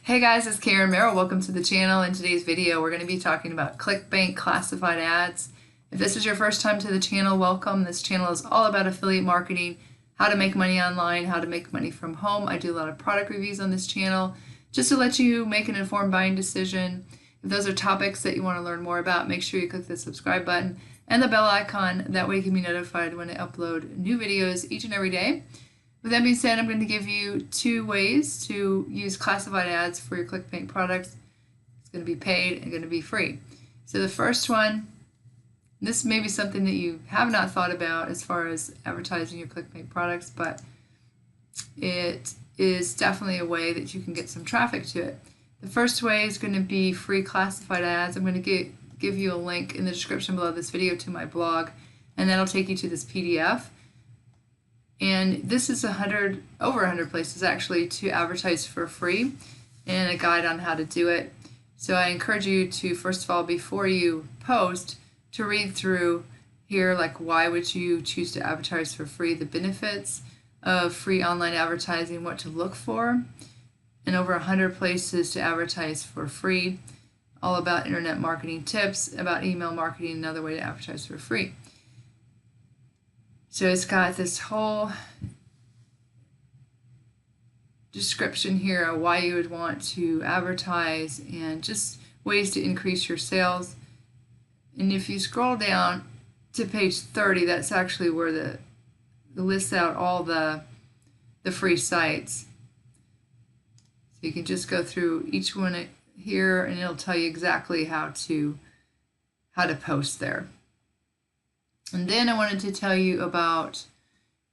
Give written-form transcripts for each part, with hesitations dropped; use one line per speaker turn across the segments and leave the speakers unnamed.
Hey guys, it's Karen Merrill. Welcome to the channel. In today's video, we're going to be talking about Clickbank classified ads. If this is your first time to the channel, welcome. This channel is all about affiliate marketing, how to make money online, how to make money from home. I do a lot of product reviews on this channel just to let you make an informed buying decision. If those are topics that you want to learn more about, make sure you click the subscribe button and the bell icon. That way you can be notified when I upload new videos each and every day. With that being said, I'm going to give you two ways to use classified ads for your Clickbank products. It's going to be paid and going to be free. So the first one, this may be something that you have not thought about as far as advertising your Clickbank products, but it is definitely a way that you can get some traffic to it. The first way is going to be free classified ads. I'm going to give you a link in the description below this video to my blog, and that'll take you to this PDF. And this is over 100 places actually to advertise for free and a guide on how to do it. So I encourage you to, first of all, before you post, to read through here, like why would you choose to advertise for free, the benefits of free online advertising, what to look for, and over 100 places to advertise for free, all about internet marketing tips, about email marketing, another way to advertise for free. So it's got this whole description here of why you would want to advertise and just ways to increase your sales. And if you scroll down to page 30, that's actually where the lists out all the free sites. So you can just go through each one here and it'll tell you exactly how to post there. And then I wanted to tell you about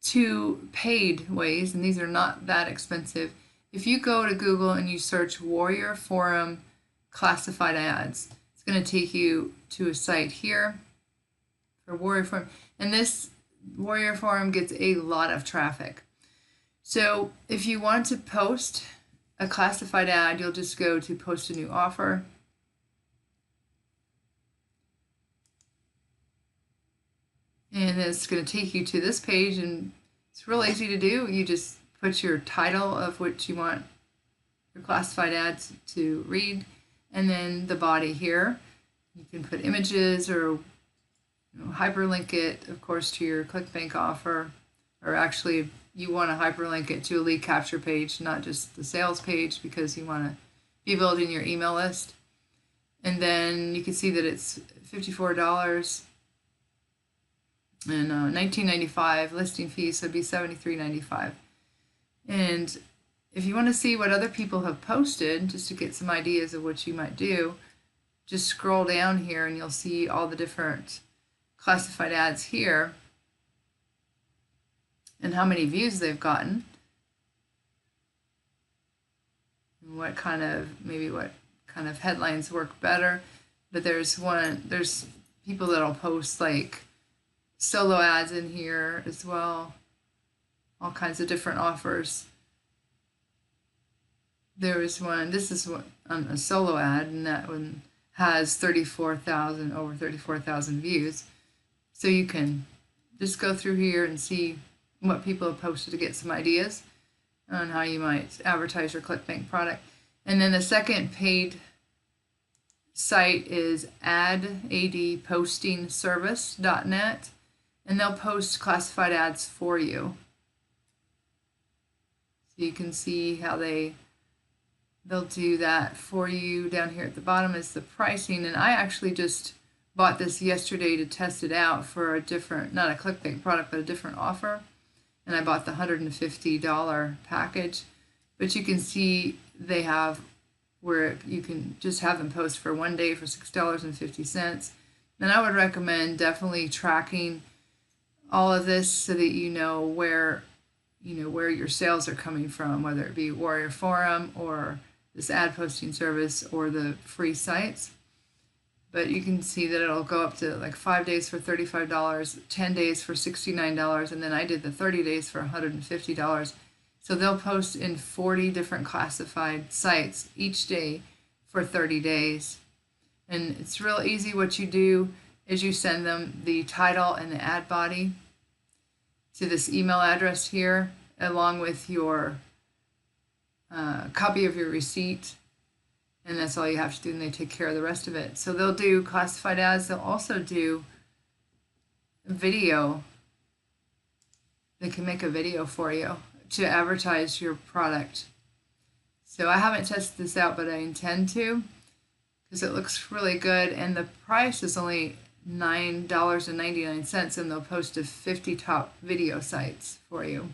two paid ways, and these are not that expensive. If you go to Google and you search Warrior Forum classified ads, it's going to take you to a site here for Warrior Forum. And this Warrior Forum gets a lot of traffic. So if you want to post a classified ad, you'll just go to post a new offer. And it's going to take you to this page, and it's real easy to do. You just put your title of what you want your classified ads to read, and then the body here. You can put images or hyperlink it, of course, to your Clickbank offer, or actually you want to hyperlink it to a lead capture page, not just the sales page, because you want to be building your email list. And then you can see that it's $54. And $19.95 listing fees, so it'd be $73.95. And if you want to see what other people have posted, just to get some ideas of what you might do, just scroll down here and you'll see all the different classified ads here and how many views they've gotten, and what kind of headlines work better. But there's people that'll post like solo ads in here as well, all kinds of different offers. There is one, this is a solo ad, and that one has over 34,000 views. So you can just go through here and see what people have posted to get some ideas on how you might advertise your Clickbank product. And then the second paid site is adpostingservice.net. And they'll post classified ads for you. So you can see how they'll do that for you. Down here at the bottom is the pricing, and I actually just bought this yesterday to test it out for a different, not a Clickbank product, but a different offer. And I bought the $150 package. But you can see they have where you can just have them post for one day for $6.50. And I would recommend definitely tracking all of this so that you know where your sales are coming from, whether it be Warrior Forum or this ad posting service or the free sites. But you can see that it'll go up to like 5 days for $35, 10 days for $69, and then I did the 30 days for $150. So they'll post in 40 different classified sites each day for 30 days. And it's real easy. What you do is you send them the title and the ad body to this email address here, along with your copy of your receipt and that's all you have to do, and they take care of the rest of it. So they'll do classified ads. They'll also do video. They can make a video for you to advertise your product. So I haven't tested this out, but I intend to, because it looks really good, and the price is only $9.99, and they'll post to 50 top video sites for you.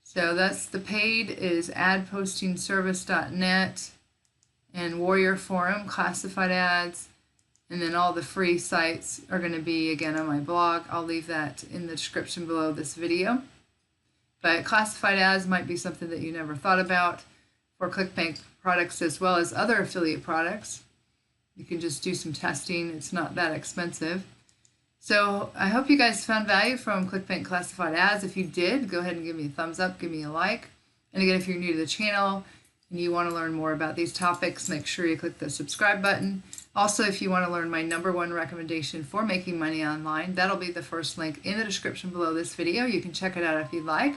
So that's the paid is adpostingservice.net and Warrior Forum, classified ads, and then all the free sites are going to be, again, on my blog. I'll leave that in the description below this video. But classified ads might be something that you never thought about for Clickbank products as well as other affiliate products. You can just do some testing. It's not that expensive. So I hope you guys found value from Clickbank classified ads. If you did, go ahead and give me a thumbs up, give me a like. And again, if you're new to the channel and you want to learn more about these topics, make sure you click the subscribe button. Also, if you want to learn my #1 recommendation for making money online, that'll be the first link in the description below this video. You can check it out if you'd like.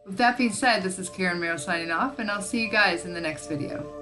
With that being said, this is Karen Merrill signing off, and I'll see you guys in the next video.